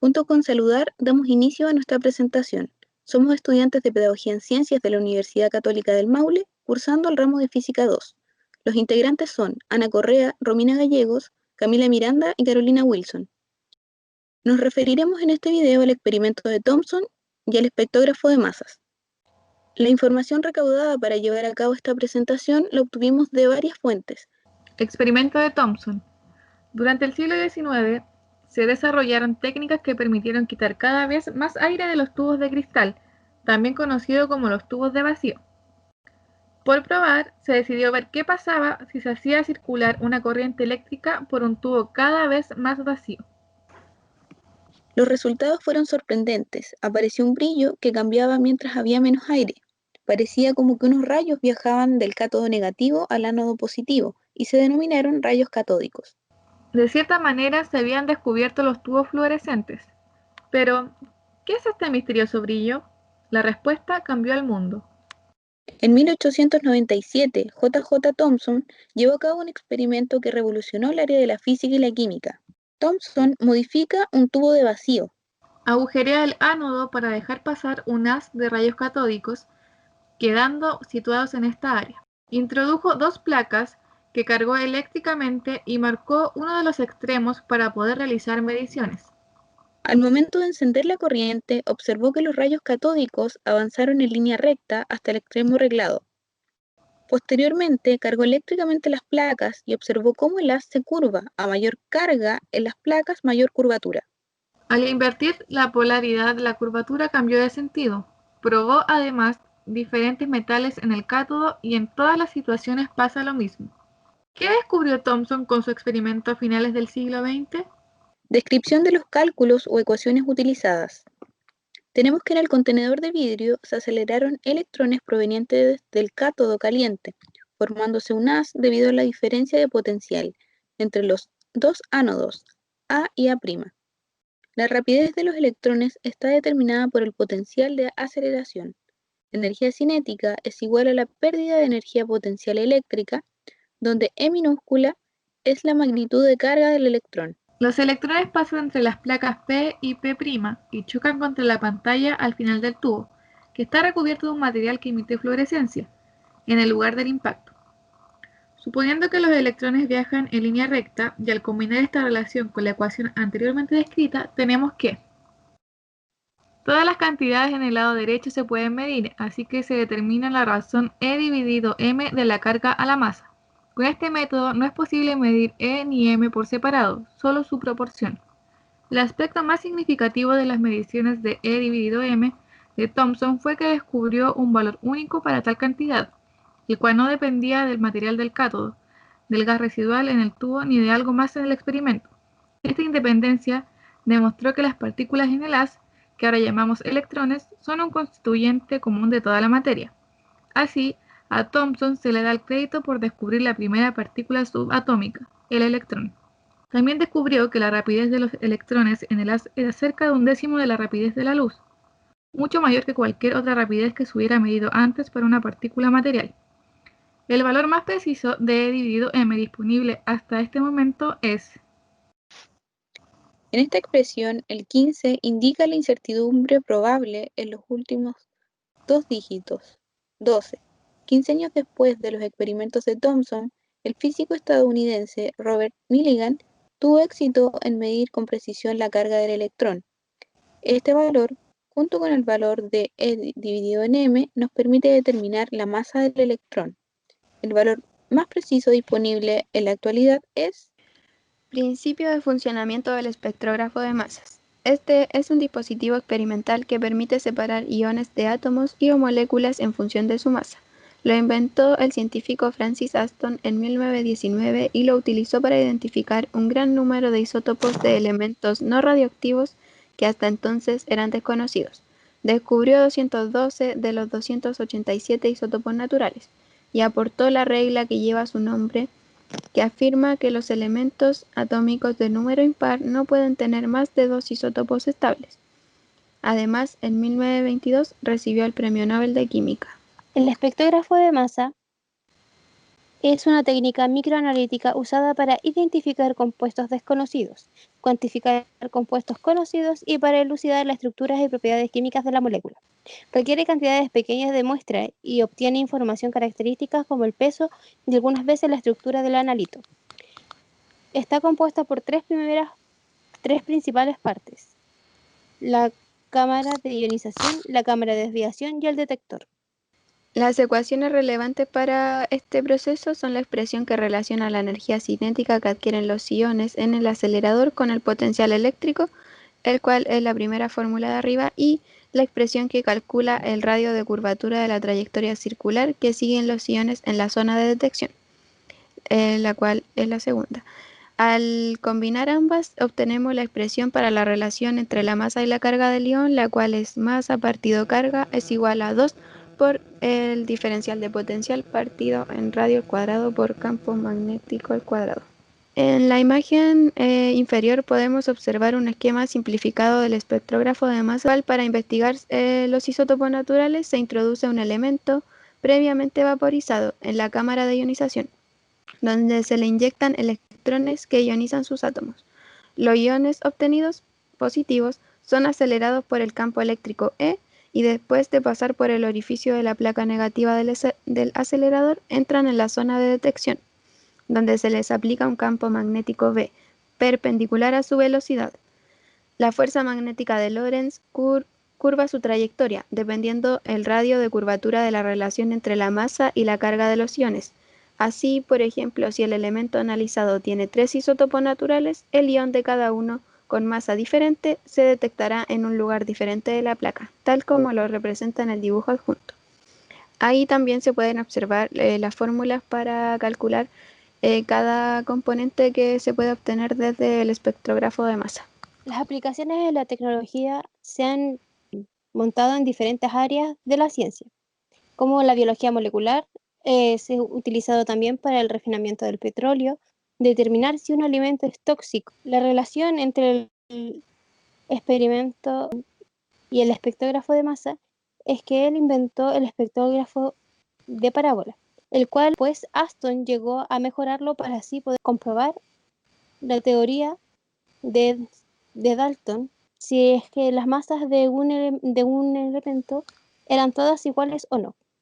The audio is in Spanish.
Junto con Saludar, damos inicio a nuestra presentación. Somos estudiantes de Pedagogía en Ciencias de la Universidad Católica del Maule, cursando el ramo de Física 2. Los integrantes son Ana Correa, Romina Gallegos, Camila Miranda y Carolina Wilson. Nos referiremos en este video al experimento de Thomson y al espectrógrafo de masas. La información recaudada para llevar a cabo esta presentación la obtuvimos de varias fuentes. Experimento de Thomson. Durante el siglo XIX se desarrollaron técnicas que permitieron quitar cada vez más aire de los tubos de cristal, también conocido como los tubos de vacío. Por probar, se decidió ver qué pasaba si se hacía circular una corriente eléctrica por un tubo cada vez más vacío. Los resultados fueron sorprendentes. Apareció un brillo que cambiaba mientras había menos aire. Parecía como que unos rayos viajaban del cátodo negativo al ánodo positivo y se denominaron rayos catódicos. De cierta manera se habían descubierto los tubos fluorescentes. Pero, ¿qué es este misterioso brillo? La respuesta cambió al mundo. En 1897, J.J. Thomson llevó a cabo un experimento que revolucionó el área de la física y la química. Thomson modifica un tubo de vacío. Agujerea el ánodo para dejar pasar un haz de rayos catódicos, quedando situados en esta área. Introdujo dos placas que cargó eléctricamente y marcó uno de los extremos para poder realizar mediciones. Al momento de encender la corriente, observó que los rayos catódicos avanzaron en línea recta hasta el extremo reglado. Posteriormente, cargó eléctricamente las placas y observó cómo el haz se curva. A mayor carga en las placas, mayor curvatura. Al invertir la polaridad, la curvatura cambió de sentido. Probó además diferentes metales en el cátodo y en todas las situaciones pasa lo mismo. ¿Qué descubrió Thomson con su experimento a finales del siglo XX? Descripción de los cálculos o ecuaciones utilizadas. Tenemos que en el contenedor de vidrio se aceleraron electrones provenientes del cátodo caliente, formándose un haz debido a la diferencia de potencial entre los dos ánodos, A y A'. La rapidez de los electrones está determinada por el potencial de aceleración. La energía cinética es igual a la pérdida de energía potencial eléctrica, donde E minúscula es la magnitud de carga del electrón. Los electrones pasan entre las placas P y P' y chocan contra la pantalla al final del tubo, que está recubierto de un material que emite fluorescencia, en el lugar del impacto. Suponiendo que los electrones viajan en línea recta, y al combinar esta relación con la ecuación anteriormente descrita, tenemos que todas las cantidades en el lado derecho se pueden medir, así que se determina la razón E dividido m de la carga a la masa. Con este método no es posible medir E ni m por separado, solo su proporción. El aspecto más significativo de las mediciones de E dividido m de Thomson fue que descubrió un valor único para tal cantidad, el cual no dependía del material del cátodo, del gas residual en el tubo ni de algo más en el experimento. Esta independencia demostró que las partículas en el haz, que ahora llamamos electrones, son un constituyente común de toda la materia. Así, a Thomson se le da el crédito por descubrir la primera partícula subatómica, el electrón. También descubrió que la rapidez de los electrones en el haz era cerca de un décimo de la rapidez de la luz, mucho mayor que cualquier otra rapidez que se hubiera medido antes para una partícula material. El valor más preciso de E dividido m disponible hasta este momento es. En esta expresión, el 15 indica la incertidumbre probable en los últimos dos dígitos, 12. 15 años después de los experimentos de Thomson, el físico estadounidense Robert Millikan tuvo éxito en medir con precisión la carga del electrón. Este valor, junto con el valor de E dividido en m, nos permite determinar la masa del electrón. El valor más preciso disponible en la actualidad es Principio de funcionamiento del espectrógrafo de masas. Este es un dispositivo experimental que permite separar iones de átomos y o moléculas en función de su masa. Lo inventó el científico Francis Aston en 1919 y lo utilizó para identificar un gran número de isótopos de elementos no radioactivos que hasta entonces eran desconocidos. Descubrió 212 de los 287 isótopos naturales y aportó la regla que lleva su nombre, que afirma que los elementos atómicos de número impar no pueden tener más de dos isótopos estables. Además, en 1922 recibió el Premio Nobel de Química. El espectrógrafo de masa Es una técnica microanalítica usada para identificar compuestos desconocidos, cuantificar compuestos conocidos y para elucidar las estructuras y propiedades químicas de la molécula. Requiere cantidades pequeñas de muestra y obtiene información característica como el peso y algunas veces la estructura del analito. Está compuesta por tres principales partes: la cámara de ionización, la cámara de desviación y el detector. Las ecuaciones relevantes para este proceso son la expresión que relaciona la energía cinética que adquieren los iones en el acelerador con el potencial eléctrico, el cual es la primera fórmula de arriba, y la expresión que calcula el radio de curvatura de la trayectoria circular que siguen los iones en la zona de detección, la cual es la segunda. Al combinar ambas, obtenemos la expresión para la relación entre la masa y la carga del ion, la cual es masa partido carga es igual a 2 por el diferencial de potencial partido en radio al cuadrado por campo magnético al cuadrado. En la imagen inferior podemos observar un esquema simplificado del espectrógrafo de masa. Para investigar los isótopos naturales se introduce un elemento previamente vaporizado en la cámara de ionización, donde se le inyectan electrones que ionizan sus átomos. Los iones obtenidos, positivos, son acelerados por el campo eléctrico E y después de pasar por el orificio de la placa negativa del acelerador entran en la zona de detección, donde se les aplica un campo magnético B, perpendicular a su velocidad. La fuerza magnética de Lorentz curva su trayectoria, dependiendo el radio de curvatura de la relación entre la masa y la carga de los iones. Así, por ejemplo, si el elemento analizado tiene 3 isótopos naturales, el ion de cada uno con masa diferente se detectará en un lugar diferente de la placa, tal como lo representa en el dibujo adjunto. Ahí también se pueden observar las fórmulas para calcular cada componente que se puede obtener desde el espectrógrafo de masa. Las aplicaciones de la tecnología se han montado en diferentes áreas de la ciencia, como la biología molecular. Se ha utilizado también para el refinamiento del petróleo, determinar si un alimento es tóxico. La relación entre el experimento y el espectrógrafo de masa es que él inventó el espectrógrafo de parábola, el cual pues Aston llegó a mejorarlo para así poder comprobar la teoría de Dalton, si es que las masas de un elemento eran todas iguales o no.